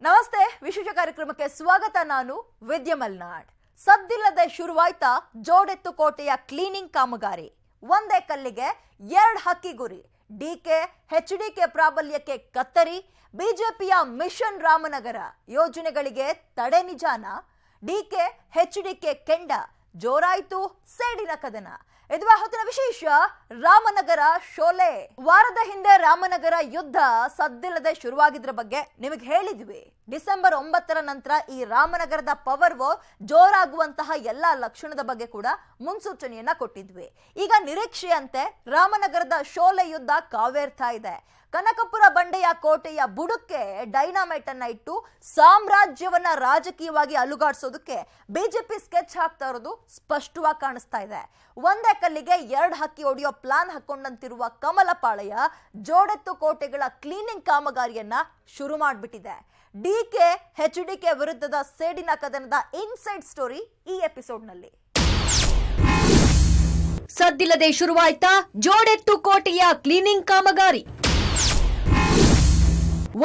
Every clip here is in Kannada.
ನಮಸ್ತೆ, ವಿಶೇಷ ಕಾರ್ಯಕ್ರಮಕ್ಕೆ ಸ್ವಾಗತ. ನಾನು ವಿದ್ಯಾ ಮಲ್ನಾಡ್. ಸದ್ದಿಲ್ಲದೆ ಶುರುವಾಯ್ತಾ ಜೋಡೆತ್ತು ಕೋಟೆಯ ಕ್ಲೀನಿಂಗ್ ಕಾಮಗಾರಿ. ಒಂದೇ ಕಲ್ಲಿಗೆ ಎರಡು ಹಕ್ಕಿ ಗುರಿ. ಡಿಕೆ ಎಚ್ಡಿಕೆ ಪ್ರಾಬಲ್ಯಕ್ಕೆ ಕತ್ತರಿ. ಬಿಜೆಪಿಯ ಮಿಷನ್ ರಾಮನಗರ ಯೋಜನೆಗಳಿಗೆ ತಡೆ ನಿಜಾನ. ಡಿಕೆ ಎಚ್ಡಿಕೆ ಕೆಂಡ. ಜೋರಾಯ್ತು ಸೇಡಿನ ಕದನ. ಇದು ಹೊತ್ತಿನ ವಿಶೇಷ ರಾಮನಗರ ಶೋಲೆ. ವಾರದ ಹಿಂದೆ ರಾಮನಗರ ಯುದ್ಧ ಸದ್ದಿಲ್ಲದೆ ಶುರುವಾಗಿದ್ರ ಬಗ್ಗೆ ನಿಮಗೆ ಹೇಳಿದ್ವಿ. ಡಿಸೆಂಬರ್ 9ರ ನಂತರ ಈ ರಾಮನಗರದ ಪವರ್ ವಾರ್ ಜೋರಾಗುವಂತಹ ಎಲ್ಲಾ ಲಕ್ಷಣದ ಬಗ್ಗೆ ಕೂಡ ಮುನ್ಸೂಚನೆಯನ್ನ ಕೊಟ್ಟಿದ್ವಿ. ಈಗ ನಿರೀಕ್ಷೆಯಂತೆ ರಾಮನಗರದ ಶೋಲೆ ಯುದ್ಧ ಕಾವೇರ್ತಾ ಇದೆ. ಕನಕಪುರ ಬಂಡೆಯ ಕೋಟೆಯ ಬುಡಕ್ಕೆ ಡೈನಾಮೈಟ್ ಅನ್ನ ಇಟ್ಟು ಸಾಮ್ರಾಜ್ಯವನ್ನ ರಾಜಕೀಯವಾಗಿ ಅಲುಗಾಡಿಸೋದಕ್ಕೆ ಬಿಜೆಪಿ ಸ್ಕೆಚ್ ಹಾಕ್ತಾ ಇರೋದು ಸ್ಪಷ್ಟವಾಗಿ ಕಾಣಿಸ್ತಾ ಇದೆ. ಒಂದೇ ಕಲ್ಲಿಗೆ ಎರಡು ಹಕ್ಕಿ ಹೊಡೆಯೋ ಪ್ಲಾನ್ ಹಾಕೊಂಡಂತಿರುವ ಕಮಲಪಾಳ್ಯ ಜೋಡೆತ್ತು ಕೋಟೆಗಳ ಕ್ಲೀನಿಂಗ್ ಕಾಮಗಾರಿಯನ್ನ ಶುರು ಮಾಡಿಬಿಟ್ಟಿದೆ. ಡಿಕೆ ಎಚ್ಡಿಕೆ ವಿರುದ್ಧದ ಸೇಡಿನ ಕದನದ ಇನ್ಸೈಡ್ ಸ್ಟೋರಿ ಈ ಎಪಿಸೋಡ್ನಲ್ಲಿ. ಸದ್ದಿಲ್ಲದೆ ಶುರುವಾಯ್ತಾ ಜೋಡೆತ್ತು ಕೋಟೆಯ ಕ್ಲೀನಿಂಗ್ ಕಾಮಗಾರಿ.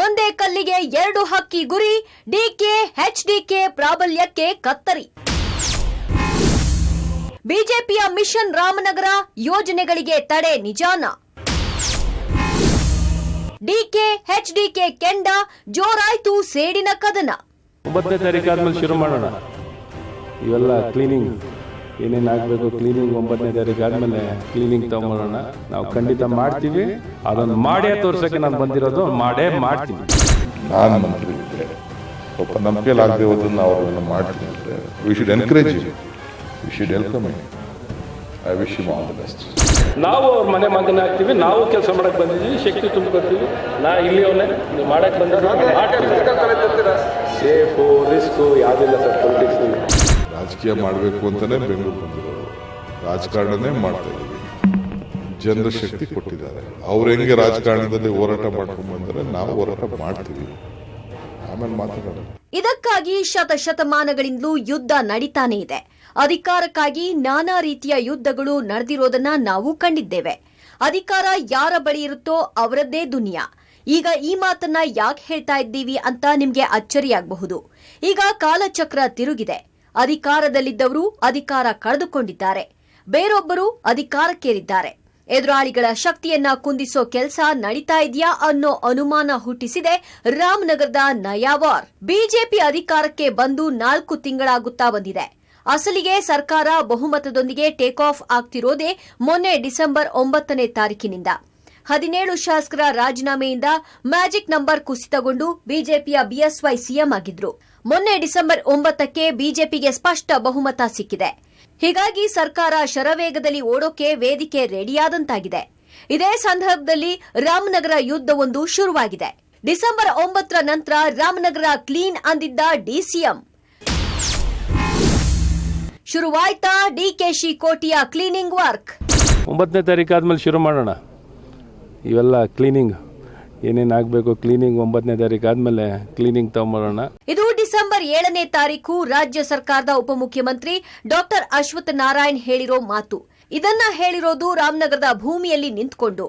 ಒಂದೇ ಕಲ್ಲಿಗೆ ಎರಡು ಹಕ್ಕಿ ಗುರಿ. ಡಿಕೆ ಎಚ್ಡಿಕೆ ಪ್ರಾಬಲ್ಯಕ್ಕೆ ಕತ್ತರಿ. ಬಿಜೆಪಿಯ ಮಿಷನ್ ರಾಮನಗರ ಯೋಜನೆಗಳಿಗೆ ತಡೆ ನಿಜಾನ. ಡಿಕೆ ಎಚ್ಡಿಕೆ ಕೆಂಡ. ಜೋರಾಯ್ತು ಸೇಡಿನ ಕದನ. 9ನೇ ತಾರೀಕು ಆದ್ಮೇಲೆ ಶುರು ಮಾಡೋಣ. ಇವೆಲ್ಲ ಕ್ಲೀನಿಂಗ್ ಏನೇನು ಆಗಬೇಕು, ಕ್ಲೀನಿಂಗ್ 9ನೇ ತಾರೀಕು ಆದ್ಮೇಲೆ ಕ್ಲೀನಿಂಗ್ ತಗೊಂಬರೋಣ. ನಾವು ಖಂಡಿತ ಮಾಡ್ತೀವಿ. ಅದನ್ನು ಮಾಡೇ ತೋರ್ಸಕ್ಕೆ ನಾನು ಬಂದಿರೋದು. ಮಾಡೇ ಮಾಡ್ತೀವಿ. ನಾನು ಮಂತ್ರಿ ಇದ್ದೆ, ಸ್ವಲ್ಪ ನಂಬಿಕೆಲಾಗದೆ ಹೋದನ್ನು ಅವ್ರನ್ನ ಮಾಡ್ತೀನಿ ಅಂದರೆ we should encourage you, we should welcome you. I wish you all the best. ನಾವು ಅವ್ರ ಮನೆ ಮಗನ ಆಗ್ತೀವಿ. ನಾವು ಕೆಲಸ ಮಾಡಕ್ಕೆ ಬಂದಿದ್ದೀವಿ, ಶಕ್ತಿ ತುಂಬ್ಕೊತೀವಿ. ನಾ ಇಲ್ಲಿಯವನ್ನೇ ನೀವು ಮಾಡಕ್ಕೆ ಬಂದಿದ್ದೀವಿ. ಸೇಫು ರಿಸ್ಕು ಯಾವುದಿಲ್ಲ ಸರ್. ಪೊಲಿಟಿಕ್ಸ್ ರಾಜಕೀಯ ಮಾಡಬೇಕು ಅಂತಲೇ ಬೆಂಗಳೂರು ಬಂದಿರೋರು. ರಾಜಕಾರಣನೇ ಮಾಡ್ತಾ ಇದ್ದೀವಿ. ಜನರ ಶಕ್ತಿ ಕೊಟ್ಟಿದ್ದಾರೆ. ಅವ್ರು ಹೆಂಗೆ ರಾಜಕಾರಣದಲ್ಲಿ ಹೋರಾಟ ಮಾಡ್ಕೊಂಡು ಬಂದರೆ ನಾವು ಹೋರಾಟ ಮಾಡ್ತೀವಿ. ಆಮೇಲೆ ಮಾತಾಡೋಣ. ಇದಕ್ಕಾಗಿ ಶತಶತಮಾನಗಳಿಂದಲೂ ಯುದ್ಧ ನಡೀತಾನೆ ಇದೆ. ಅಧಿಕಾರಕ್ಕಾಗಿ ನಾನಾ ರೀತಿಯ ಯುದ್ಧಗಳು ನಡೆದಿರೋದನ್ನ ನಾವು ಕಂಡಿದ್ದೇವೆ. ಅಧಿಕಾರ ಯಾರ ಬಳಿ ಇರುತ್ತೋ ಅವರದ್ದೇ ದುನಿಯಾ. ಈಗ ಈ ಮಾತನ್ನ ಯಾಕೆ ಹೇಳ್ತಾ ಇದ್ದೀವಿ ಅಂತ ನಿಮ್ಗೆ ಅಚ್ಚರಿಯಾಗಬಹುದು. ಈಗ ಕಾಲಚಕ್ರ ತಿರುಗಿದೆ. ಅಧಿಕಾರದಲ್ಲಿದ್ದವರು ಅಧಿಕಾರ ಕಳೆದುಕೊಂಡಿದ್ದಾರೆ, ಬೇರೊಬ್ಬರು ಅಧಿಕಾರಕ್ಕೇರಿದ್ದಾರೆ. ಎದುರಾಳಿಗಳ ಶಕ್ತಿಯನ್ನ ಕುಂದಿಸೋ ಕೆಲಸ ನಡೀತಾ ಇದೆಯಾ ಅನ್ನೋ ಅನುಮಾನ ಹುಟ್ಟಿಸಿದೆ ರಾಮನಗರದ ನಯಾ ವಾರ್. ಬಿಜೆಪಿ ಅಧಿಕಾರಕ್ಕೆ ಬಂದು 4 ತಿಂಗಳಾಗುತ್ತಾ ಬಂದಿದೆ. ಅಸಲಿಗೆ ಸರ್ಕಾರ ಬಹುಮತದೊಂದಿಗೆ ಟೇಕ್ ಆಫ್ ಆಗ್ತಿರೋದೇ ಮೊನ್ನೆ ಡಿಸೆಂಬರ್ 9ನೇ ತಾರೀಕಿನಿಂದ. 17 ಶಾಸಕರ ರಾಜೀನಾಮೆಯಿಂದ ಮ್ಯಾಜಿಕ್ ನಂಬರ್ ಕುಸಿತಗೊಂಡು ಬಿಜೆಪಿಯ ಬಿಎಸ್ವೈ ಸಿಎಂ ಆಗಿದ್ರು. ಮೊನ್ನೆ ಡಿಸೆಂಬರ್ 9ಕ್ಕೆ ಬಿಜೆಪಿಗೆ ಸ್ಪಷ್ಟ ಬಹುಮತ ಸಿಕ್ಕಿದೆ. ಹೀಗಾಗಿ ಸರ್ಕಾರ ಶರವೇಗದಲ್ಲಿ ಓಡೋಕೆ ವೇದಿಕೆ ರೆಡಿಯಾದಂತಾಗಿದೆ. ಇದೇ ಸಂದರ್ಭದಲ್ಲಿ ರಾಮನಗರ ಯುದ್ಧವೊಂದು ಶುರುವಾಗಿದೆ. ಡಿಸೆಂಬರ್ 9ರ ನಂತರ ರಾಮನಗರ ಕ್ಲೀನ್ ಅಂದಿದ್ದ ಡಿಸಿಎಂ. ಶುರುವಾಯ್ತಾ ಡಿಕೆಶಿ ಕೋಟೆಯ ಕ್ಲೀನಿಂಗ್ ವರ್ಕ್. 9ನೇ ತಾರೀಕು ಆದ್ಮೇಲೆ ಶುರು ಮಾಡೋಣ. ಇವೆಲ್ಲ ಕ್ಲೀನಿಂಗ್ ಏನೇನು ಆಗಬೇಕು, ಕ್ಲೀನಿಂಗ್ 9ನೇ ತಾರೀಕು ಆದ್ಮೇಲೆ ಕ್ಲೀನಿಂಗ್ ತಗೊಂಬರೋಣ. ಇದು ಡಿಸೆಂಬರ್ 7ನೇ ತಾರೀಕು ರಾಜ್ಯ ಸರ್ಕಾರದ ಉಪಮುಖ್ಯಮಂತ್ರಿ ಡಾಕ್ಟರ್ ಅಶ್ವಥ್ ನಾರಾಯಣ್ ಹೇಳಿರೋ ಮಾತು. ಇದನ್ನ ಹೇಳಿರೋದು ರಾಮನಗರದ ಭೂಮಿಯಲ್ಲಿ ನಿಂತ್ಕೊಂಡು.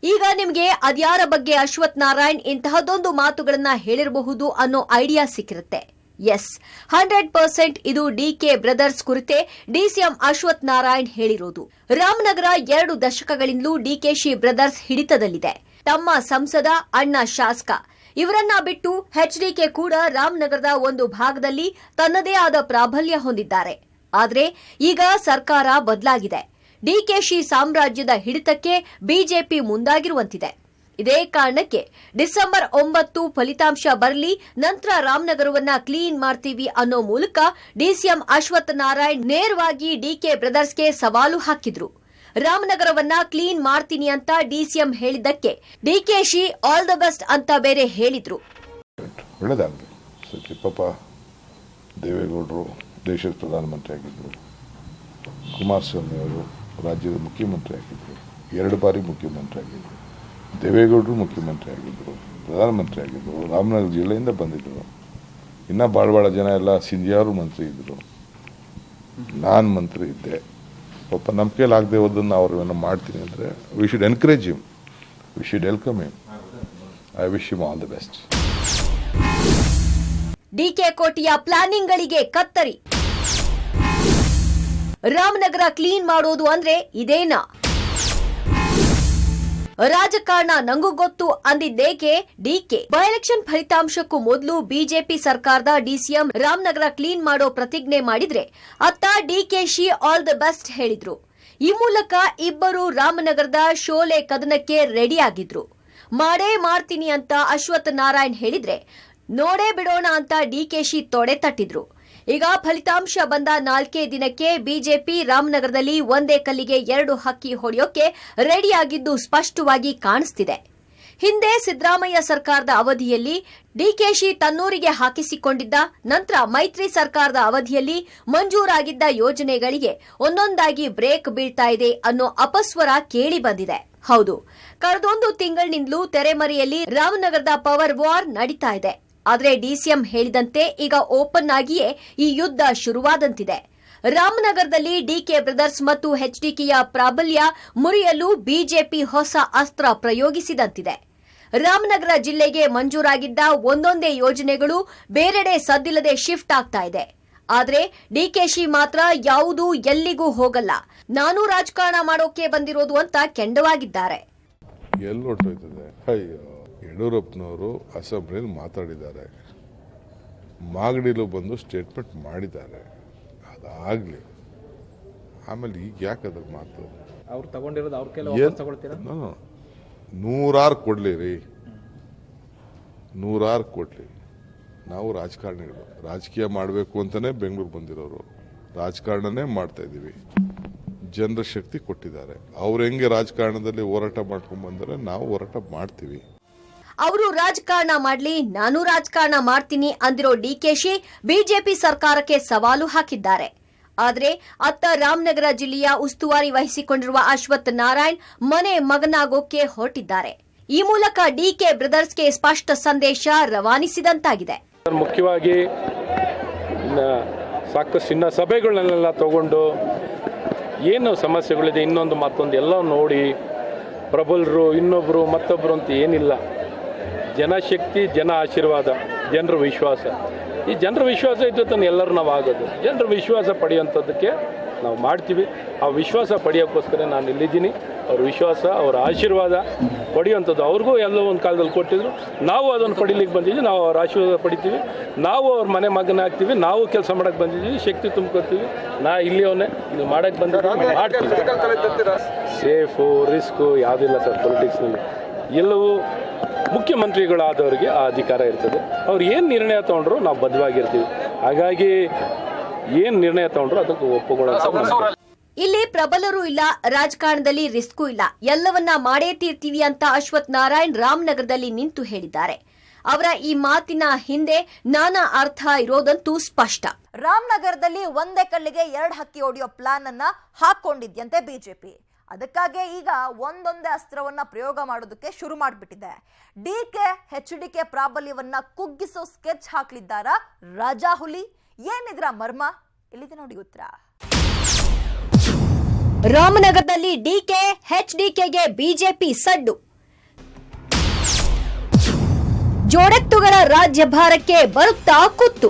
ಈಗ ನಿಮಗೆ ಅದ್ಯಾರ ಬಗ್ಗೆ ಅಶ್ವಥ್ ನಾರಾಯಣ್ ಇಂತಹದೊಂದು ಮಾತುಗಳನ್ನ ಹೇಳಿರಬಹುದು ಅನ್ನೋ ಐಡಿಯಾ ಸಿಕ್ಕಿರುತ್ತೆ. ಎಸ್, 100% ಇದು ಡಿಕೆ ಬ್ರದರ್ಸ್ ಕುರಿತೇ ಡಿಸಿಎಂ ಅಶ್ವಥ್ ನಾರಾಯಣ್ ಹೇಳಿರೋದು. ರಾಮನಗರ 2 ದಶಕಗಳಿಂದಲೂ ಡಿಕೆಶಿ ಬ್ರದರ್ಸ್ ಹಿಡಿತದಲ್ಲಿದೆ. ತಮ್ಮ ಸಂಸದ, ಅಣ್ಣ ಶಾಸಕ ಇವರನ್ನ ಬಿಟ್ಟು ಎಚ್ಡಿಕೆ ಕೂಡ ರಾಮನಗರದ ಒಂದು ಭಾಗದಲ್ಲಿ ತನ್ನದೇ ಆದ ಪ್ರಾಬಲ್ಯ ಹೊಂದಿದ್ದಾರೆ. ಆದರೆ ಈಗ ಸರ್ಕಾರ ಬದಲಾಗಿದೆ. ಡಿಕೆಶಿ ಸಾಮ್ರಾಜ್ಯದ ಹಿಡಿತಕ್ಕೆ ಬಿಜೆಪಿ ಮುಂದಾಗಿರುವಂತಿದೆ. ಇದೇ ಕಾರಣಕ್ಕೆ ಡಿಸೆಂಬರ್ 9 ಫಲಿತಾಂಶ ಬರಲಿ, ನಂತರ ರಾಮನಗರವನ್ನ ಕ್ಲೀನ್ ಮಾಡ್ತೀವಿ ಅನ್ನೋ ಮೂಲಕ ಡಿಸಿಎಂ ಅಶ್ವಥ್ ನಾರಾಯಣ್ ನೇರವಾಗಿ ಡಿಕೆ ಬ್ರದರ್ಸ್ಗೆ ಸವಾಲು ಹಾಕಿದ್ರು. ರಾಮನಗರವನ್ನ ಕ್ಲೀನ್ ಮಾಡ್ತೀನಿ ಅಂತ ಡಿಸಿಎಂ ಹೇಳಿದ್ದಕ್ಕೆ ಡಿಕೆಶಿ ಆಲ್ ದ ಬೆಸ್ಟ್ ಅಂತ ಬೇರೆ ಹೇಳಿದ್ರು. ಒಳ್ಳೆದಾಗಲಿ. ಪಾಪ ದೇವೇಗೌಡರು ದೇಶದ ಪ್ರಧಾನಮಂತ್ರಿ ಆಗಿದ್ದರು, ಕುಮಾರಸ್ವಾಮಿ ಅವರು ರಾಜ್ಯದ ಮುಖ್ಯಮಂತ್ರಿ ಆಗಿದ್ದರು, 2 ಬಾರಿ ಮುಖ್ಯಮಂತ್ರಿ ಆಗಿದ್ದರು, ದೇವೇಗೌಡರು ಮುಖ್ಯಮಂತ್ರಿ ಆಗಿದ್ದರು, ಪ್ರಧಾನಮಂತ್ರಿ ಆಗಿದ್ದರು, ರಾಮನಗರ ಜಿಲ್ಲೆಯಿಂದ ಬಂದಿದ್ದರು. ಇನ್ನೂ ಭಾಳ ಜನ ಎಲ್ಲ ಸಿಂಧಿಯಾರು ಮಂತ್ರಿ ಇದ್ದರು, ನಾನು ಮಂತ್ರಿ ಇದ್ದೆ. ಪಾಪ ನಂಬಿಕೆಲಾಗದೆ ಹೋದನ್ನು ಅವ್ರನ್ನ ಮಾಡ್ತೀನಿ ಅಂದರೆ we should encourage you, we should welcome you. I wish you all the best. DK ಕೋಟೆಯ ಪ್ಲಾನಿಂಗ್ಗಳಿಗೆ ಕತ್ತರಿ. ರಾಮನಗರ ಕ್ಲೀನ್ ಮಾಡೋದು ಅಂದ್ರೆ ಇದೇನಾ? ರಾಜಕಾರಣ ನಂಗೂ ಗೊತ್ತು ಅಂದಿದ್ದೇಕೆ ಡಿಕೆ? ಬೈ ಎಲೆಕ್ಷನ್ ಫಲಿತಾಂಶಕ್ಕೂ ಮೊದಲು ಬಿಜೆಪಿ ಸರ್ಕಾರದ ಡಿಸಿಎಂ ರಾಮನಗರ ಕ್ಲೀನ್ ಮಾಡೋ ಪ್ರತಿಜ್ಞೆ ಮಾಡಿದ್ರೆ ಅತ್ತ ಡಿಕೆಶಿ ಆಲ್ ದ ಬೆಸ್ಟ್ ಹೇಳಿದ್ರು. ಈ ಮೂಲಕ ಇಬ್ಬರು ರಾಮನಗರದ ಶೋಲೆ ಕದನಕ್ಕೆ ರೆಡಿ ಆಗಿದ್ರು. ಮಾಡೇ ಮಾಡ್ತೀನಿ ಅಂತ ಅಶ್ವಥ್ ನಾರಾಯಣ್ ಹೇಳಿದ್ರೆ ನೋಡೇ ಬಿಡೋಣ ಅಂತ ಡಿಕೆಶಿ ತೊಡೆ ತಟ್ಟಿದ್ರು. ಈಗ ಫಲಿತಾಂಶ ಬಂದ 4 ದಿನಕ್ಕೆ ಬಿಜೆಪಿ ರಾಮನಗರದಲ್ಲಿ ಒಂದೇ ಕಲ್ಲಿಗೆ 2 ಹಕ್ಕಿ ಹೊಡೆಯೋಕೆ ರೆಡಿಯಾಗಿದ್ದು ಸ್ಪಷ್ಟವಾಗಿ ಕಾಣಿಸ್ತಿದೆ. ಹಿಂದೆ ಸಿದ್ದರಾಮಯ್ಯ ಸರ್ಕಾರದ ಅವಧಿಯಲ್ಲಿ ಡಿಕೆಶಿ ತನ್ನೂರಿಗೆ ಹಾಕಿಸಿಕೊಂಡಿದ್ದ, ನಂತರ ಮೈತ್ರಿ ಸರ್ಕಾರದ ಅವಧಿಯಲ್ಲಿ ಮಂಜೂರಾಗಿದ್ದ ಯೋಜನೆಗಳಿಗೆ ಒಂದೊಂದಾಗಿ ಬ್ರೇಕ್ ಬೀಳ್ತಾ ಇದೆ ಅನ್ನೋ ಅಪಸ್ವರ ಕೇಳಿ ಬಂದಿದೆ. ಹೌದು, ಕಳೆದೊಂದು ತಿಂಗಳಿನಿಂದಲೂ ತೆರೆಮರೆಯಲ್ಲಿ ರಾಮನಗರದ ಪವರ್ ವಾರ್ ನಡೀತಾ ಇದೆ. ಆದರೆ ಡಿಸಿಎಂ ಹೇಳಿದಂತೆ ಈಗ ಓಪನ್ ಆಗಿಯೇ ಈ ಯುದ್ಧ ಶುರುವಾದಂತಿದೆ. ರಾಮನಗರದಲ್ಲಿ ಡಿಕೆ ಬ್ರದರ್ಸ್ ಮತ್ತು ಎಚ್ಡಿಕೆಯ ಪ್ರಾಬಲ್ಯ ಮುರಿಯಲು ಬಿಜೆಪಿ ಹೊಸ ಅಸ್ತ್ರ ಪ್ರಯೋಗಿಸಿದಂತಿದೆ. ರಾಮನಗರ ಜಿಲ್ಲೆಗೆ ಮಂಜೂರಾಗಿದ್ದ ಒಂದೊಂದೇ ಯೋಜನೆಗಳು ಬೇರೆಡೆ ಸದ್ದಿಲ್ಲದೆ ಶಿಫ್ಟ್ ಆಗ್ತಾ ಇದೆ. ಆದರೆ ಡಿಕೆಶಿ ಮಾತ್ರ ಯಾವುದೂ ಎಲ್ಲಿಗೂ ಹೋಗಲ್ಲ, ನಾನು ರಾಜಕಾರಣ ಮಾಡೋಕೆ ಬಂದಿರೋದು ಅಂತ ಕೆಂಡವಾಗಿದ್ದಾರೆ. ಯಡಿಯೂರಪ್ಪನವರು ಅಸೆಂಬ್ಲಿಯಲ್ಲಿ ಮಾತಾಡಿದ್ದಾರೆ, ಮಾಗಡಿಲು ಬಂದು ಸ್ಟೇಟ್ಮೆಂಟ್ ಮಾಡಿದ್ದಾರೆ, ಅದಾಗಲಿ. ಆಮೇಲೆ ಈಗ ಯಾಕೆ ಅದ್ರ ಮಾತು? ಅವ್ರು ತಗೊಂಡಿರೋದು ಅವ್ರ ಕೈಲಿ ವಾಪಸ್ ತಗೊಳ್ತೀರಾ? ನೂರಾರು ಕೊಡ್ಲಿ ರೀ, ನೂರಾರು ಕೊಡ್ಲಿ. ನಾವು ರಾಜಕಾರಣಿಗಳು, ರಾಜಕೀಯ ಮಾಡಬೇಕು ಅಂತಾನೆ ಬೆಂಗಳೂರು ಬಂದಿರೋರು, ರಾಜಕಾರಣನೇ ಮಾಡ್ತಾ ಇದ್ದೀವಿ. ಜನರ ಶಕ್ತಿ ಕೊಟ್ಟಿದ್ದಾರೆ. ಅವ್ರು ಹೆಂಗೆ ರಾಜಕಾರಣದಲ್ಲಿ ಹೋರಾಟ ಮಾಡ್ಕೊಂಡ್ ಬಂದರೆ ನಾವು ಹೋರಾಟ ಮಾಡ್ತೀವಿ. ಅವರು ರಾಜಕಾರಣ ಮಾಡ್ಲಿ, ನಾನು ರಾಜಕಾರಣ ಮಾಡ್ತೀನಿ ಅಂದಿರೋ ಡಿಕೆಶಿ ಬಿಜೆಪಿ ಸರ್ಕಾರಕ್ಕೆ ಸವಾಲು ಹಾಕಿದ್ದಾರೆ. ಆದರೆ ಅತ್ತ ರಾಮನಗರ ಜಿಲ್ಲೆಯ ಉಸ್ತುವಾರಿ ವಹಿಸಿಕೊಂಡಿರುವ ಅಶ್ವಥ್ ನಾರಾಯಣ್ ಮನೆ ಮಗನಾಗೋಕೆ ಹೊರಟಿದ್ದಾರೆ. ಈ ಮೂಲಕ ಡಿಕೆ ಬ್ರದರ್ಸ್ಗೆ ಸ್ಪಷ್ಟ ಸಂದೇಶ ರವಾನಿಸಿದಂತಾಗಿದೆ. ಮುಖ್ಯವಾಗಿ ಸಾಕಷ್ಟು ಸಭೆಗಳನ್ನೆಲ್ಲ ತಗೊಂಡು ಏನು ಸಮಸ್ಯೆಗಳಿದೆ, ಇನ್ನೊಂದು ಮತ್ತೊಂದು ಎಲ್ಲ ನೋಡಿ, ಪ್ರಬಲರು ಇನ್ನೊಬ್ರು ಮತ್ತೊಬ್ರು ಅಂತ ಏನಿಲ್ಲ. ಜನಶಕ್ತಿ, ಜನ ಆಶೀರ್ವಾದ, ಜನರ ವಿಶ್ವಾಸ. ಈ ಜನರ ವಿಶ್ವಾಸ ಇದ್ದು ಎಲ್ಲರೂ ನಾವು ಆಗೋದು. ಜನರ ವಿಶ್ವಾಸ ಪಡೆಯುವಂಥದ್ದಕ್ಕೆ ನಾವು ಮಾಡ್ತೀವಿ. ಆ ವಿಶ್ವಾಸ ಪಡೆಯೋಕ್ಕೋಸ್ಕರ ನಾನು ಇಲ್ಲಿದ್ದೀನಿ. ಅವ್ರ ವಿಶ್ವಾಸ, ಅವರ ಆಶೀರ್ವಾದ ಪಡೆಯುವಂಥದ್ದು ಅವ್ರಿಗೂ ಎಲ್ಲೋ ಒಂದು ಕಾಲದಲ್ಲಿ ಕೊಟ್ಟಿದ್ರು. ನಾವು ಅದನ್ನು ಪಡೀಲಿಕ್ಕೆ ಬಂದಿದ್ದೀವಿ. ನಾವು ಅವ್ರ ಆಶೀರ್ವಾದ ಪಡಿತೀವಿ. ನಾವು ಅವ್ರ ಮನೆ ಮಗನಾಗ್ತೀವಿ. ನಾವು ಕೆಲಸ ಮಾಡೋಕ್ಕೆ ಬಂದಿದ್ದೀವಿ, ಶಕ್ತಿ ತುಂಬ್ಕೊತೀವಿ. ನಾ ಇಲ್ಲಿಯವನ್ನೇ ಇಲ್ಲಿ ಮಾಡೋಕ್ಕೆ ಬಂದಿದ್ದೀವಿ, ಮಾಡ್ತೀವಿ. ಸೇಫು ರಿಸ್ಕು ಯಾವುದಿಲ್ಲ ಸರ್ ಪೊಲಿಟಿಕ್ಸ್ನಲ್ಲಿ. ಎಲ್ಲವೂ ಮುಖ್ಯಮಂತ್ರಿಗಳಾದವರಿಗೆ ಆ ಅಧಿಕಾರ ಇರ್ತದೆ. ಅವ್ರು ಏನು ನಿರ್ಣಯ ತೊಗೊಂಡ್ರು ನಾವು ಬದ್ಧವಾಗಿರ್ತೀವಿ. ಹಾಗಾಗಿ ಏನು ನಿರ್ಣಯ ತೊಗೊಂಡ್ರು ಅದಕ್ಕೆ ಒಪ್ಪುಕೊಳ್ಳೋ. ಇಲ್ಲಿ ಪ್ರಬಲರೂ ಇಲ್ಲ, ರಾಜಕಾರಣದಲ್ಲಿ ರಿಸ್ಕು ಇಲ್ಲ, ಎಲ್ಲವನ್ನ ಮಾಡೇ ತೀರ್ತೀವಿ ಅಂತ ಅಶ್ವಥ್ ನಾರಾಯಣ್ ರಾಮನಗರದಲ್ಲಿ ನಿಂತು ಹೇಳಿದ್ದಾರೆ. ಅವರ ಈ ಮಾತಿನ ಹಿಂದೆ ನಾನಾ ಅರ್ಥ ಇರೋದಂತೂ ಸ್ಪಷ್ಟ. ರಾಮನಗರದಲ್ಲಿ ಒಂದೇ ಕಲ್ಲಿಗೆ 2 ಹಕ್ಕಿ ಹೊಡೆಯೋ ಪ್ಲಾನ್ ಅನ್ನ ಹಾಕೊಂಡಿದ್ಯಂತೆ ಬಿಜೆಪಿ. ಅದಕ್ಕಾಗಿ ಈಗ ಒಂದೊಂದೇ ಅಸ್ತ್ರವನ್ನ ಪ್ರಯೋಗ ಮಾಡೋದಕ್ಕೆ ಶುರು ಮಾಡಿಬಿಟ್ಟಿದೆ. ಡಿಕೆ ಎಚ್ಡಿಕೆ ಪ್ರಾಬಲ್ಯವನ್ನ ಕುಗ್ಗಿಸೋ ಸ್ಕೆಚ್ ಹಾಕ್ಲಿದ್ದಾರಾ ರಾಜಾಹುಲಿ? ಏನಿದ್ರ ಮರ್ಮ? ಇಲ್ಲಿದೆ ನೋಡಿ ಉತ್ತರ. ರಾಮನಗರದಲ್ಲಿ ಡಿಕೆ ಎಚ್ಡಿಕೆಗೆ ಬಿಜೆಪಿ ಸಡ್ಡು. ಜೋಡೆತ್ತುಗಳ ರಾಜ್ಯಭಾರಕ್ಕೆ ಬರುತ್ತಾ ಕುತ್ತು.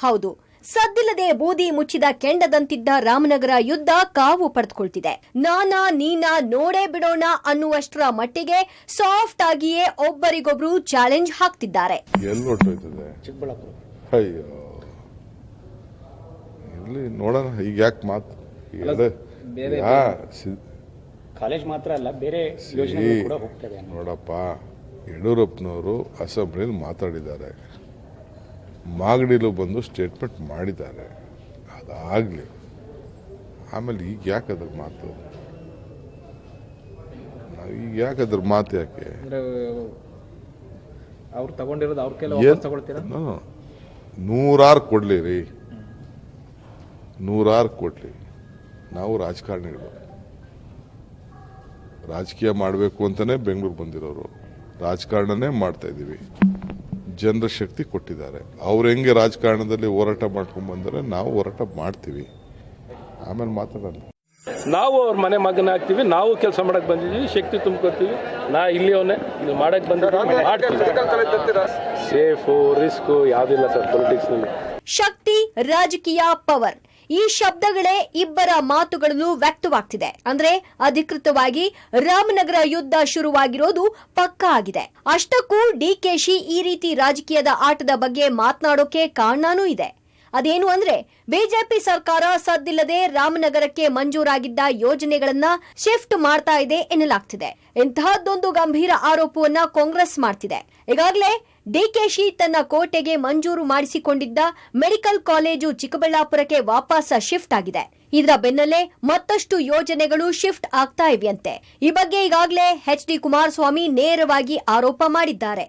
ಹೌದು, ಸದ್ದಿಲ್ಲದೆ ಬೂದಿ ಮುಚ್ಚಿದ ಕೆಂಡದಂತಿದ್ದ ರಾಮನಗರ ಯುದ್ಧ ಕಾವು ಪಡೆದುಕೊಳ್ತಿದೆ. ನಾನಾ ನೀನಾ ನೋಡೇ ಬಿಡೋಣ ಅನ್ನುವಷ್ಟರ ಮಟ್ಟಿಗೆ ಸಾಫ್ಟ್ ಆಗಿಯೇ ಒಬ್ಬರಿಗೊಬ್ರು ಚಾಲೆಂಜ್ ಹಾಕ್ತಿದ್ದಾರೆ. ಚಿಕ್ಕಬಳ್ಳಾಪುರ ನೋಡೋಣ ಈಗ ಯಾಕೆ ಮಾತು ಕಾಲೇಜ್ ಮಾತ್ರ ಅಲ್ಲ, ಬೇರೆ ಯೋಜನೆಗಳು ಕೂಡ ಹೋಗ್ತವೆ. ನೋಡಪ್ಪ, ಯಡಿಯೂರಪ್ಪನವರು ಅಸೆಂಬ್ಲಿಯಲ್ಲಿ ಮಾತಾಡಿದ್ದಾರೆ, ಮಾಗಡಿಲು ಬಂದು ಸ್ಟೇಟ್ಮೆಂಟ್ ಮಾಡಿದ್ದಾರೆ, ಅದಾಗಲಿ. ಆಮೇಲೆ ಈಗ ಯಾಕೆ ಅದ್ರ ಮಾತು? ಈಗ ಯಾಕೆ ಅದ್ರ ಮಾತು ಯಾಕೆ? ಅವ್ರು ತಗೊಂಡಿರೋದು ಅವ್ರ ಕೈಲಿ ವಾಪಸ್ ತಗೊಳ್ತೀರಾ? ನೂರಾರು ಕೊಡ್ಲಿ ರೀ, ನೂರಾರು ಕೊಡ್ಲಿ. ನಾವು ರಾಜಕಾರಣಿಗಳು, ರಾಜಕೀಯ ಮಾಡಬೇಕು ಅಂತಾನೆ ಬೆಂಗಳೂರು ಬಂದಿರೋರು, ರಾಜಕಾರಣನೇ ಮಾಡ್ತಾ ಇದ್ದೀವಿ. ಜನರ ಶಕ್ತಿ ಕೊಟ್ಟಿದ್ದಾರೆ. ಅವ್ರು ಹೆಂಗೆ ರಾಜಕಾರಣದಲ್ಲಿ ಹೋರಾಟ ಮಾಡ್ಕೊಂಡ್ ಬಂದರೆ ನಾವು ಹೋರಾಟ ಮಾಡ್ತೀವಿ. ಆಮೇಲೆ ಮಾತಾಡೋಣ. ನಾವು ಅವ್ರ ಮನೆ ಮಗನಾಗ್ತೀವಿ. ನಾವು ಕೆಲಸ ಮಾಡಕ್ಕೆ ಬಂದಿದ್ದೀವಿ, ಶಕ್ತಿ ತುಂಬ್ಕೊತೀವಿ. ನಾ ಇಲ್ಲಿಯವನ್ನೇ ಇಲ್ಲಿ ಮಾಡಕ್ಕೆ ಬಂದಿದ್ದೀವಿ, ಮಾಡ್ತೀವಿ. ಸೇಫು ರಿಸ್ಕು ಯಾವುದಿಲ್ಲ ಸರ್ ಪೊಲಿಟಿಕ್ಸ್ನಲ್ಲಿ. ಶಕ್ತಿ, ರಾಜಕೀಯ, ಪವರ್ ಈ ಶಬ್ದಗಳೇ ಇಬ್ಬರ ಮಾತುಗಳಲ್ಲೂ ವ್ಯಕ್ತವಾಗ್ತಿದೆ. ಅಂದ್ರೆ ಅಧಿಕೃತವಾಗಿ ರಾಮನಗರ ಯುದ್ಧ ಶುರುವಾಗಿರೋದು ಪಕ್ಕಾ ಆಗಿದೆ. ಅಷ್ಟಕ್ಕೂ ಡಿಕೆಶಿ ಈ ರೀತಿ ರಾಜಕೀಯದ ಆಟದ ಬಗ್ಗೆ ಮಾತನಾಡೋಕೆ ಕಾರಣನೂ ಇದೆ. ಅದೇನು ಅಂದ್ರೆ ಬಿಜೆಪಿ ಸರ್ಕಾರ ಸದ್ದಿಲ್ಲದೆ ರಾಮನಗರಕ್ಕೆ ಮಂಜೂರಾಗಿದ್ದ ಯೋಜನೆಗಳನ್ನ ಶಿಫ್ಟ್ ಮಾಡ್ತಾ ಇದೆ ಎನ್ನಲಾಗ್ತಿದೆ. ಇಂತಹದ್ದೊಂದು ಗಂಭೀರ ಆರೋಪವನ್ನ ಕಾಂಗ್ರೆಸ್ ಮಾಡ್ತಿದೆ. ಈಗಾಗಲೇ ಡಿಕೆಶಿ ತನ್ನ ಕೋಟೆಗೆ ಮಂಜೂರು ಮಾಡಿಸಿಕೊಂಡಿದ್ದ ಮೆಡಿಕಲ್ ಕಾಲೇಜು ಚಿಕ್ಕಬಳ್ಳಾಪುರಕ್ಕೆ ವಾಪಸ್ ಶಿಫ್ಟ್ ಆಗಿದೆ. ಇದರ ಬೆನ್ನಲ್ಲೇ ಮತ್ತಷ್ಟು ಯೋಜನೆಗಳು ಶಿಫ್ಟ್ ಆಗ್ತಾ ಇವೆಯಂತೆ. ಈ ಬಗ್ಗೆ ಈಗಾಗಲೇ ಎಚ್.ಡಿ. ಕುಮಾರಸ್ವಾಮಿ ನೇರವಾಗಿ ಆರೋಪ ಮಾಡಿದ್ದಾರೆ.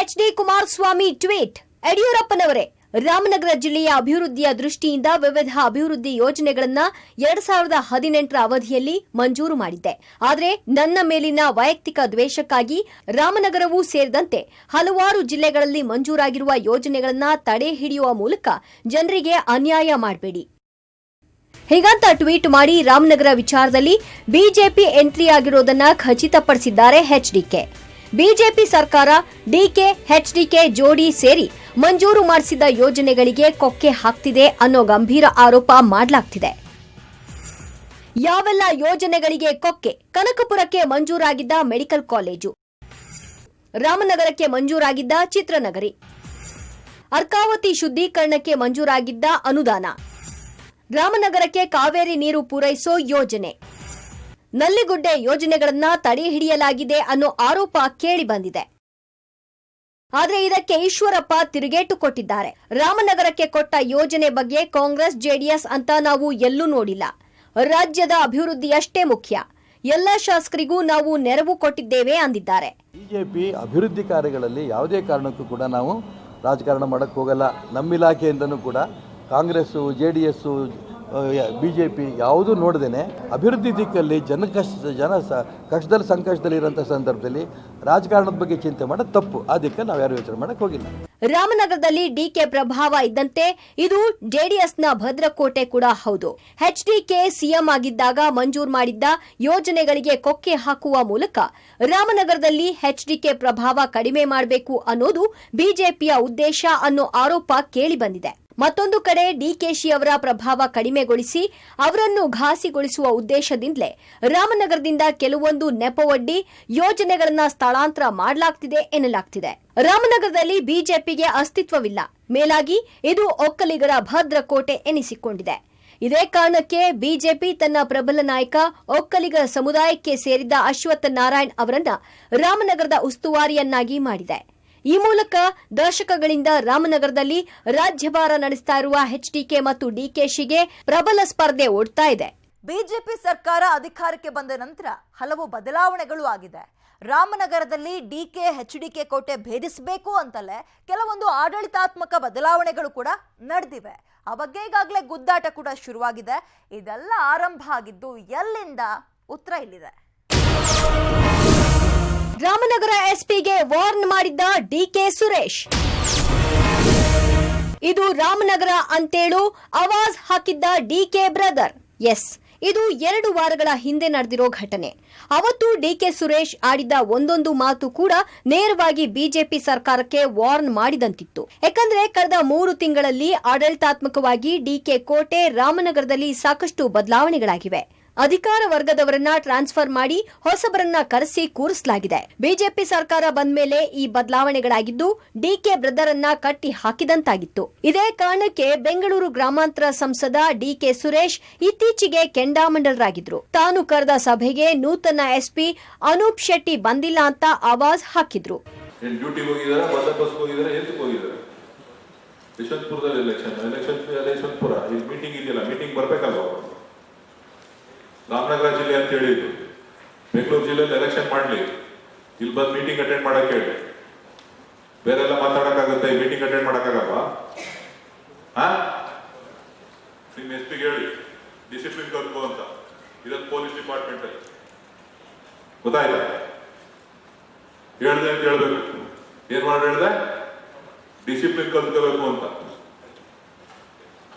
ಎಚ್.ಡಿ. ಕುಮಾರಸ್ವಾಮಿ ಟ್ವೀಟ್: ಯಡಿಯೂರಪ್ಪನವರೇ, ರಾಮನಗರ ಜಿಲ್ಲೆಯ ಅಭಿವೃದ್ಧಿಯ ದೃಷ್ಟಿಯಿಂದ ವಿವಿಧ ಅಭಿವೃದ್ಧಿ ಯೋಜನೆಗಳನ್ನ 2018ರ ಅವಧಿಯಲ್ಲಿ ಮಂಜೂರು ಮಾಡಿದ್ದೆ. ಆದರೆ ನನ್ನ ಮೇಲಿನ ವೈಯಕ್ತಿಕ ದ್ವೇಷಕ್ಕಾಗಿ ರಾಮನಗರವೂ ಸೇರಿದಂತೆ ಹಲವಾರು ಜಿಲ್ಲೆಗಳಲ್ಲಿ ಮಂಜೂರಾಗಿರುವ ಯೋಜನೆಗಳನ್ನ ತಡೆ ಹಿಡಿಯುವ ಮೂಲಕ ಜನರಿಗೆ ಅನ್ಯಾಯ ಮಾಡಬೇಡಿ. ಹೀಗಂತ ಟ್ವೀಟ್ ಮಾಡಿ ರಾಮನಗರ ವಿಚಾರದಲ್ಲಿ ಬಿಜೆಪಿ ಎಂಟ್ರಿ ಆಗಿರೋದನ್ನ ಖಚಿತಪಡಿಸಿದ್ದಾರೆ ಎಚ್ಡಿಕೆ. ಬಿಜೆಪಿ ಸರ್ಕಾರ ಡಿಕೆ ಎಚ್ಡಿಕೆ ಜೋಡಿ ಸೇರಿ ಮಂಜೂರು ಮಾಡಿಸಿದ ಯೋಜನೆಗಳಿಗೆ ಕೊಕ್ಕೆ ಹಾಕ್ತಿದೆ ಅನ್ನೋ ಗಂಭೀರ ಆರೋಪ ಮಾಡಲಾಗ್ತಿದೆ. ಯಾವೆಲ್ಲ ಯೋಜನೆಗಳಿಗೆ ಕೊಕ್ಕೆ? ಕನಕಪುರಕ್ಕೆ ಮಂಜೂರಾಗಿದ್ದ ಮೆಡಿಕಲ್ ಕಾಲೇಜು, ರಾಮನಗರಕ್ಕೆ ಮಂಜೂರಾಗಿದ್ದ ಚಿತ್ರನಗರಿ, ಅರ್ಕಾವತಿ ಶುದ್ಧೀಕರಣಕ್ಕೆ ಮಂಜೂರಾಗಿದ್ದ ಅನುದಾನ, ರಾಮನಗರಕ್ಕೆ ಕಾವೇರಿ ನೀರು ಪೂರೈಸೋ ಯೋಜನೆ, ನಲ್ಲಿಗುಡ್ಡೆ ಯೋಜನೆಗಳನ್ನ ತಡೆ ಹಿಡಿಯಲಾಗಿದೆ ಅನ್ನೋ ಆರೋಪ ಕೇಳಿ ಬಂದಿದೆ. ಆದರೆ ಇದಕ್ಕೆ ಈಶ್ವರಪ್ಪ ತಿರುಗೇಟು ಕೊಟ್ಟಿದ್ದಾರೆ. ರಾಮನಗರಕ್ಕೆ ಕೊಟ್ಟ ಯೋಜನೆ ಬಗ್ಗೆ ಕಾಂಗ್ರೆಸ್ ಜೆಡಿಎಸ್ ಅಂತ ನಾವು ಎಲ್ಲೂ ನೋಡಿಲ್ಲ. ರಾಜ್ಯದ ಅಭಿವೃದ್ಧಿಯಷ್ಟೇ ಮುಖ್ಯ. ಎಲ್ಲ ಶಾಸಕರಿಗೂ ನಾವು ನೆರವು ಕೊಟ್ಟಿದ್ದೇವೆ ಅಂದಿದ್ದಾರೆ. ಬಿಜೆಪಿ ಅಭಿವೃದ್ಧಿ ಕಾರ್ಯಗಳಲ್ಲಿ ಯಾವುದೇ ಕಾರಣಕ್ಕೂ ಕೂಡ ನಾವು ರಾಜಕಾರಣ ಮಾಡಕ್ಕೆ ಹೋಗಲ್ಲ. ನಮ್ಮ ಇಲಾಖೆಯಿಂದನೂ ಕೂಡ ಕಾಂಗ್ರೆಸ್ಸು, ಜೆಡಿಎಸ್ಸು, ಬಿಜೆಪಿ ಯಾವುದೂ ನೋಡ್ದೇನೆ ಅಭಿವೃದ್ಧಿ ದಿಕ್ಕಲ್ಲಿ ಜನ ಕಷ್ಟದಲ್ಲಿ ಸಂಕಷ್ಟದಲ್ಲಿರೋಂಥ ಸಂದರ್ಭದಲ್ಲಿ ರಾಜಕಾರಣದ ಬಗ್ಗೆ ಚಿಂತೆ ಮಾಡೋದು ತಪ್ಪು. ಆ ದಿಕ್ಕಲ್ಲಿ ನಾವು ಯಾರು ಯೋಚನೆ ಮಾಡಕ್ಕೆ ಹೋಗಿಲ್ಲ. ರಾಮನಗರದಲ್ಲಿ ಡಿಕೆ ಪ್ರಭಾವ ಇದ್ದಂತೆ ಇದು ಜೆಡಿಎಸ್ನ ಭದ್ರಕೋಟೆ ಕೂಡ ಹೌದು. ಎಚ್ಡಿಕೆ ಸಿಎಂ ಆಗಿದ್ದಾಗ ಮಂಜೂರು ಮಾಡಿದ್ದ ಯೋಜನೆಗಳಿಗೆ ಕೊಕ್ಕೆ ಹಾಕುವ ಮೂಲಕ ರಾಮನಗರದಲ್ಲಿ ಎಚ್ಡಿಕೆ ಪ್ರಭಾವ ಕಡಿಮೆ ಮಾಡಬೇಕು ಅನ್ನೋದು ಬಿಜೆಪಿಯ ಉದ್ದೇಶ ಅನ್ನೋ ಆರೋಪ ಕೇಳಿ ಬಂದಿದೆ. ಮತ್ತೊಂದು ಕಡೆ ಡಿಕೆಶಿ ಅವರ ಪ್ರಭಾವ ಕಡಿಮೆಗೊಳಿಸಿ ಅವರನ್ನು ಘಾಸಿಗೊಳಿಸುವ ಉದ್ದೇಶದಿಂದಲೇ ರಾಮನಗರದಿಂದ ಕೆಲವೊಂದು ನೆಪವೊಡ್ಡಿ ಯೋಜನೆಗಳನ್ನ ಸ್ಥಳಾಂತರ ಮಾಡಲಾಗ್ತಿದೆ ಎನ್ನಲಾಗ್ತಿದೆ. ರಾಮನಗರದಲ್ಲಿ ಬಿಜೆಪಿಗೆ ಅಸ್ತಿತ್ವವಿಲ್ಲ. ಮೇಲಾಗಿ ಇದು ಒಕ್ಕಲಿಗರ ಭದ್ರಕೋಟೆ ಎನಿಸಿಕೊಂಡಿದೆ. ಇದೇ ಕಾರಣಕ್ಕೆ ಬಿಜೆಪಿ ತನ್ನ ಪ್ರಬಲ ನಾಯಕ ಒಕ್ಕಲಿಗರ ಸಮುದಾಯಕ್ಕೆ ಸೇರಿದ ಅಶ್ವತ್ಥ ನಾರಾಯಣ್ ಅವರನ್ನ ರಾಮನಗರದ ಉಸ್ತುವಾರಿಯನ್ನಾಗಿ ಮಾಡಿದೆ. ಈ ಮೂಲಕ ದಶಕಗಳಿಂದ ರಾಮನಗರದಲ್ಲಿ ರಾಜ್ಯಭಾರ ನಡೆಸ್ತಾ ಇರುವ ಎಚ್ಡಿಕೆ ಮತ್ತು ಡಿಕೆಶಿಗೆ ಪ್ರಬಲ ಸ್ಪರ್ಧೆ ಓಡ್ತಾ ಇದೆ. ಬಿಜೆಪಿ ಸರ್ಕಾರ ಅಧಿಕಾರಕ್ಕೆ ಬಂದ ನಂತರ ಹಲವು ಬದಲಾವಣೆಗಳು ಆಗಿದೆ. ರಾಮನಗರದಲ್ಲಿ ಡಿಕೆ ಎಚ್ಡಿಕೆ ಕೋಟೆ ಭೇದಿಸಬೇಕು ಅಂತಲೇ ಕೆಲವೊಂದು ಆಡಳಿತಾತ್ಮಕ ಬದಲಾವಣೆಗಳು ಕೂಡ ನಡೆದಿವೆ. ಆ ಬಗ್ಗೆ ಈಗಾಗಲೇ ಗುದ್ದಾಟ ಕೂಡ ಶುರುವಾಗಿದೆ. ಇದೆಲ್ಲ ಆರಂಭ ಆಗಿದ್ದು ಎಲ್ಲಿಂದ? ಉತ್ತರ ಇಲ್ಲಿದೆ. ರಾಮನಗರ ಎಸ್ಪಿಗೆ ವಾರ್ನ್ ಮಾಡಿದ್ದ ಡಿಕೆ ಸುರೇಶ್. ಇದು ರಾಮನಗರ ಅಂತೇಳು ಆವಾಜ್ ಹಾಕಿದ್ದ ಡಿಕೆ ಬ್ರದರ್. ಎಸ್, ಇದು 2 ವಾರಗಳ ಹಿಂದೆ ನಡೆದಿರೋ ಘಟನೆ. ಅವತ್ತು ಡಿಕೆ ಸುರೇಶ್ ಆಡಿದ ಒಂದೊಂದು ಮಾತು ಕೂಡ ನೇರವಾಗಿ ಬಿಜೆಪಿ ಸರ್ಕಾರಕ್ಕೆ ವಾರ್ನ್ ಮಾಡಿದಂತಿತ್ತು. ಯಾಕಂದ್ರೆ ಕಳೆದ 3 ತಿಂಗಳಲ್ಲಿ ಆಡಳಿತಾತ್ಮಕವಾಗಿ ಡಿಕೆ ಕೋಟೆ ರಾಮನಗರದಲ್ಲಿ ಸಾಕಷ್ಟು ಬದಲಾವಣೆಗಳಾಗಿವೆ. ಅಧಿಕಾರ ವರ್ಗದವರನ್ನ ಟ್ರಾನ್ಸ್ಫರ್ ಮಾಡಿ ಹೊಸಬರನ್ನ ಕರೆಸಿ ಕೂರಿಸಲಾಗಿದೆ. ಬಿಜೆಪಿ ಸರ್ಕಾರ ಬಂದ ಮೇಲೆ ಈ ಬದಲಾವಣೆಗಳಾಗಿದ್ದು ಡಿಕೆ ಬ್ರದರ್ ಅನ್ನ ಕಟ್ಟಿ ಹಾಕಿದಂತಾಗಿತ್ತು. ಇದೇ ಕಾರಣಕ್ಕೆ ಬೆಂಗಳೂರು ಗ್ರಾಮಾಂತರ ಸಂಸದ ಡಿಕೆ ಸುರೇಶ್ ಇತ್ತೀಚೆಗೆ ಕೆಂಡಾಮಂಡಲರಾಗಿದ್ರು. ತಾನು ಕರೆದ ಸಭೆಗೆ ನೂತನ ಎಸ್ಪಿ ಅನೂಪ್ ಶೆಟ್ಟಿ ಬಂದಿಲ್ಲ ಅಂತ ಆವಾಜ್ ಹಾಕಿದ್ರು. ರಾಮನಗರ ಜಿಲ್ಲೆ ಅಂತ ಹೇಳಿದ್ರು. ಬೆಂಗಳೂರು ಜಿಲ್ಲೆಯಲ್ಲಿ ಎಲೆಕ್ಷನ್ ಮಾಡಲಿ, ಇಲ್ಲಿ ಬಂದು ಮೀಟಿಂಗ್ ಅಟೆಂಡ್ ಮಾಡಕ್ಕೆ ಹೇಳಿ. ಬೇರೆಲ್ಲ ಮಾತಾಡಕ್ಕಾಗತ್ತೆ, ಮೀಟಿಂಗ್ ಅಟೆಂಡ್ ಮಾಡಕ್ಕಾಗಲ್ವಾ? ನಿಮ್ಮ ಎಸ್ ಪಿಗೆ ಹೇಳಿ ಡಿಸಿಪ್ಲಿನ್ ಕಲ್ತ್ಕೋ ಅಂತ. ಇದೊಂದು ಪೊಲೀಸ್ ಡಿಪಾರ್ಟ್ಮೆಂಟ್ ಅಲ್ಲಿ ಗೊತ್ತಾಯ್ತಾ? ಹೇಳ್ದೆ ಅಂತ ಹೇಳ್ಬೇಕು. ಏನ್ ಮಾಡಿ ಹೇಳ್ದೆ? ಡಿಸಿಪ್ಲಿನ್ ಕಲ್ತ್ಕೋಬೇಕು ಅಂತ.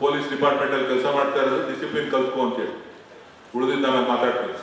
ಪೊಲೀಸ್ ಡಿಪಾರ್ಟ್ಮೆಂಟ್ ಅಲ್ಲಿ ಕೆಲಸ ಮಾಡ್ತಾ ಇರೋದು ಡಿಸಿಪ್ಲಿನ್ ಕಲ್ತ್ಕೋ ಅಂತ ಹೇಳಿ. ಉಳಿದಿದ್ದ ಮಾತಾಡ್ತೀವಿ.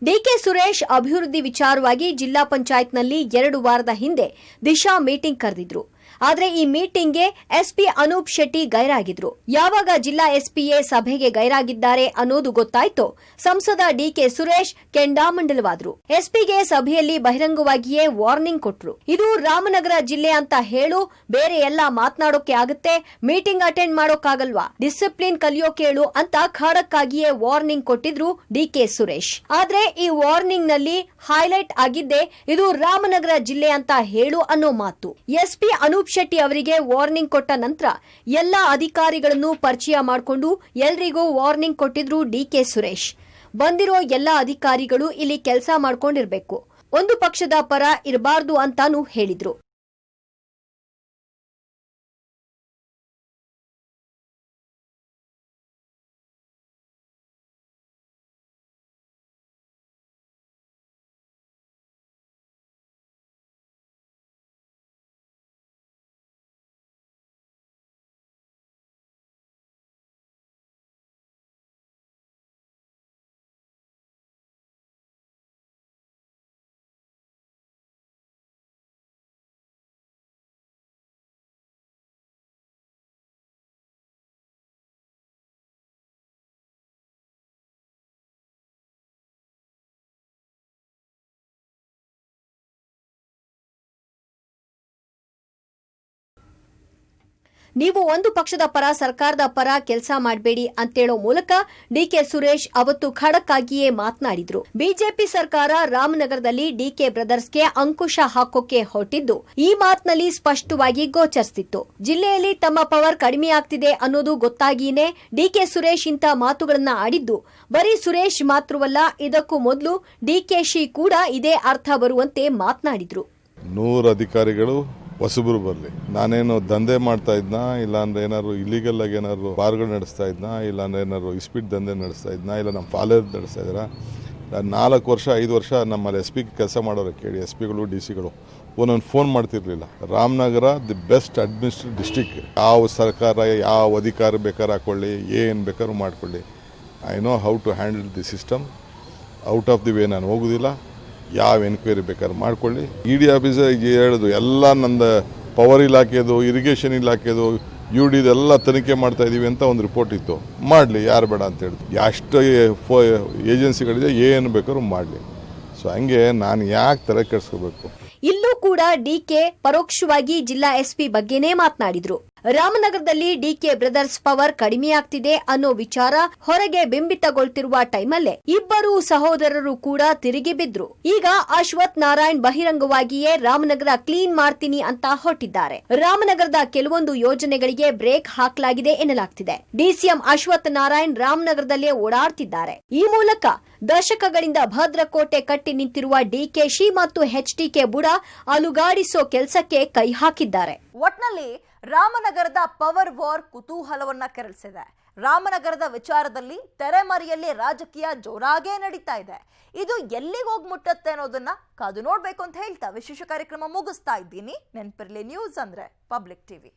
ಡಿಕೆ ಸುರೇಶ್ ಅಭಿವೃದ್ಧಿ ವಿಚಾರವಾಗಿ ಜಿಲ್ಲಾ ಪಂಚಾಯತ್ನಲ್ಲಿ 2 ವಾರದ ಹಿಂದೆ ದಿಶಾ ಮೀಟಿಂಗ್ ಕರೆದಿದ್ರು. ಆದರೆ ಈ ಮೀಟಿಂಗ್ಗೆ ಎಸ್ಪಿ ಅನೂಪ್ ಶೆಟ್ಟಿ ಗೈರಾಗಿದ್ರು. ಯಾವಾಗ ಜಿಲ್ಲಾ ಎಸ್ಪಿಎ ಸಭೆಗೆ ಗೈರಾಗಿದ್ದಾರೆ ಅನ್ನೋದು ಗೊತ್ತಾಯ್ತು, ಸಂಸದ ಡಿಕೆ ಸುರೇಶ್ ಕೆಂಡಾಮಂಡಲವಾದ್ರು. ಎಸ್ಪಿಗೆ ಸಭೆಯಲ್ಲಿ ಬಹಿರಂಗವಾಗಿಯೇ ವಾರ್ನಿಂಗ್ ಕೊಟ್ರು. ಇದು ರಾಮನಗರ ಜಿಲ್ಲೆ ಅಂತ ಹೇಳು, ಬೇರೆ ಎಲ್ಲ ಮಾತನಾಡೋಕೆ ಆಗುತ್ತೆ, ಮೀಟಿಂಗ್ ಅಟೆಂಡ್ ಮಾಡೋಕ್ಕಾಗಲ್ವಾ, ಡಿಸಿಪ್ಲಿನ್ ಕಲಿಯೋಕೆ ಹೇಳು ಅಂತ ಖಡಕ್ಕಾಗಿಯೇ ವಾರ್ನಿಂಗ್ ಕೊಟ್ಟಿದ್ರು ಡಿಕೆ ಸುರೇಶ್. ಆದ್ರೆ ಈ ವಾರ್ನಿಂಗ್ ನಲ್ಲಿ ಹೈಲೈಟ್ ಆಗಿದ್ದೆ ಇದು ರಾಮನಗರ ಜಿಲ್ಲೆ ಅಂತ ಹೇಳು ಅನ್ನೋ ಮಾತು. ಎಸ್ಪಿ ಅನೂಪ್ ಶೆಟ್ಟಿ ಅವರಿಗೆ ವಾರ್ನಿಂಗ್ ಕೊಟ್ಟ ನಂತರ ಎಲ್ಲಾ ಅಧಿಕಾರಿಗಳನ್ನು ಪರಿಚಯ ಮಾಡಿಕೊಂಡು ಎಲ್ರಿಗೂ ವಾರ್ನಿಂಗ್ ಕೊಟ್ಟಿದ್ರು ಡಿಕೆ ಸುರೇಶ್. ಬಂದಿರೋ ಎಲ್ಲಾ ಅಧಿಕಾರಿಗಳು ಇಲ್ಲಿ ಕೆಲಸ ಮಾಡ್ಕೊಂಡಿರ್ಬೇಕು, ಒಂದು ಪಕ್ಷದ ಪರ ಇರಬಾರ್ದು ಅಂತಾನೂ ಹೇಳಿದ್ರು. ನೀವು ಒಂದು ಪಕ್ಷದ ಪರ ಸರ್ಕಾರದ ಪರ ಕೆಲಸ ಮಾಡಬೇಡಿ ಅಂತೇಳೋ ಮೂಲಕ ಡಿಕೆ ಸುರೇಶ್ ಅವತ್ತು ಖಡಕ್ ಆಗಿಯೇ ಮಾತನಾಡಿದ್ರು. ಬಿಜೆಪಿ ಸರ್ಕಾರ ರಾಮನಗರದಲ್ಲಿ ಡಿಕೆ ಬ್ರದರ್ಸ್ಗೆ ಅಂಕುಶ ಹಾಕೋಕೆ ಹೊರಟಿದ್ದು ಈ ಮಾತಿನಲ್ಲಿ ಸ್ಪಷ್ಟವಾಗಿ ಗೋಚರಿಸುತ್ತಿತ್ತು. ಜಿಲ್ಲೆಯಲ್ಲಿ ತಮ್ಮ ಪವರ್ ಕಡಿಮೆಯಾಗ್ತಿದೆ ಅನ್ನೋದು ಗೊತ್ತಾಗಿಯೇ ಡಿಕೆ ಸುರೇಶ್ ಇಂಥ ಮಾತುಗಳನ್ನ ಆಡಿದ್ದು. ಬರೀ ಸುರೇಶ್ ಮಾತ್ರವಲ್ಲ, ಇದಕ್ಕೂ ಮೊದಲು ಡಿಕೆಶಿ ಕೂಡ ಇದೇ ಅರ್ಥ ಬರುವಂತೆ ಮಾತನಾಡಿದ್ರು. 100 ಅಧಿಕಾರಿಗಳು ಹೊಸಬರು ಬರಲಿ, ನಾನೇನು ದಂಧೆ ಮಾಡ್ತಾ ಇದ್ನಾ, ಇಲ್ಲಾಂದ್ರೆ ಏನಾದ್ರು ಇಲ್ಲಿಗಲ್ ಆಗಿ ಏನಾದ್ರು ಬಾರ್ಗಳು ನಡೆಸ್ತಾ ಇದ್ನಾ, ಇಲ್ಲಾಂದ್ರೆ ಏನಾದ್ರು ಇಸ್ಪೀಟ್ ದಂಧೆ ನಡೆಸ್ತಾ ಇದ್ನಾ, ಇಲ್ಲ ನಮ್ಮ ಫಾಲರ್ ನಡೆಸ್ತಾ ಇದ್ದೀರಾ. 4 ವರ್ಷ 5 ವರ್ಷ ನಮ್ಮಲ್ಲಿ SP ಕೆಲಸ ಮಾಡೋರು ಕೇಳಿ, SP ಗಳು DC ಗಳು ಒಂದೊಂದು ಫೋನ್ ಮಾಡ್ತಿರ್ಲಿಲ್ಲ. Ramanagara the best administrative district. ಯಾವ ಸರ್ಕಾರ ಯಾವ ಅಧಿಕಾರ ಬೇಕಾದ್ರೆ ಹಾಕೊಳ್ಳಿ, ಏನು ಬೇಕಾದ್ರೂ ಮಾಡ್ಕೊಳ್ಳಿ, I know how to handle the system. Out of the way ನಾನು ಹೋಗೋದಿಲ್ಲ. ಯಾವ ಎನ್ಕ್ವೈರಿ ಬೇಕಾದ್ರೆ ಮಾಡ್ಕೊಳ್ಳಿ. ED ಆಫೀಸರ್ ಹೇಳೋದು ಎಲ್ಲ ನಂದು ಪವರ್ ಇಲಾಖೆದು, ಇರಿಗೇಷನ್ ಇಲಾಖೆದು, UDದೆಲ್ಲ ತನಿಖೆ ಮಾಡ್ತಾ ಇದೀವಿ ಅಂತ ಒಂದು ರಿಪೋರ್ಟ್ ಇತ್ತು, ಮಾಡಲಿ, ಯಾರು ಬೇಡ ಅಂತ ಹೇಳಿದ್ರು. ಎಷ್ಟು ಏಜೆನ್ಸಿಗಳಿದೆ ಏನು ಬೇಕಾದ್ರೂ ಮಾಡಲಿ. ಸೊ ಹಂಗೆ ನಾನು ಯಾಕೆ ತಲೆ ಕೆಡಿಸ್ಕೋಬೇಕು. ಇಲ್ಲೂ ಕೂಡ ಡಿಕೆ ಪರೋಕ್ಷವಾಗಿ ಜಿಲ್ಲಾ SP ಬಗ್ಗೆನೇ ಮಾತನಾಡಿದ್ರು. ರಾಮನಗರದಲ್ಲಿ ಡಿಕೆ ಬ್ರದರ್ಸ್ ಪವರ್ ಕಡಿಮೆಯಾಗ್ತಿದೆ ಅನ್ನೋ ವಿಚಾರ ಹೊರಗೆ ಬಿಂಬಿತಗೊಳ್ತಿರುವ ಟೈಮಲ್ಲೇ ಇಬ್ಬರು ಸಹೋದರರು ಕೂಡ ತಿರುಗಿ ಬಿದ್ರು. ಈಗ ಅಶ್ವಥ್ ನಾರಾಯಣ್ ಬಹಿರಂಗವಾಗಿಯೇ ರಾಮನಗರ ಕ್ಲೀನ್ ಮಾಡ್ತೀನಿ ಅಂತ ಹೊರಟಿದ್ದಾರೆ. ರಾಮನಗರದ ಕೆಲವೊಂದು ಯೋಜನೆಗಳಿಗೆ ಬ್ರೇಕ್ ಹಾಕಲಾಗಿದೆ ಎನ್ನಲಾಗ್ತಿದೆ. DCM ಅಶ್ವಥ್ ನಾರಾಯಣ್ ರಾಮನಗರದಲ್ಲೇ ಓಡಾಡ್ತಿದ್ದಾರೆ. ಈ ಮೂಲಕ ದಶಕಗಳಿಂದ ಭದ್ರಕೋಟೆ ಕಟ್ಟಿ ನಿಂತಿರುವ DKಶಿ ಮತ್ತು HDK ಬುಡ ಅಲುಗಾಡಿಸೋ ಕೆಲಸಕ್ಕೆ ಕೈ ಹಾಕಿದ್ದಾರೆ. ಒಟ್ನಲ್ಲಿ ರಾಮನಗರದ ಪವರ್ ವಾರ್ ಕುತೂಹಲವನ್ನ ಕೆರಳಿಸಿದೆ. ರಾಮನಗರದ ವಿಚಾರದಲ್ಲಿ ತೆರೆಮರೆಯಲ್ಲಿ ರಾಜಕೀಯ ಜೋರಾಗೇ ನಡೀತಾ ಇದೆ. ಇದು ಎಲ್ಲಿಗೆ ಹೋಗಿ ಮುಟ್ಟತ್ತೆ ಅನ್ನೋದನ್ನ ಕಾದು ನೋಡ್ಬೇಕು ಅಂತ ಹೇಳ್ತಾ ವಿಶೇಷ ಕಾರ್ಯಕ್ರಮ ಮುಗಿಸ್ತಾ ಇದ್ದೀನಿ. ನೆನಪಿರ್ಲಿ, ನ್ಯೂಸ್ ಅಂದ್ರೆ ಪಬ್ಲಿಕ್ ಟಿವಿ.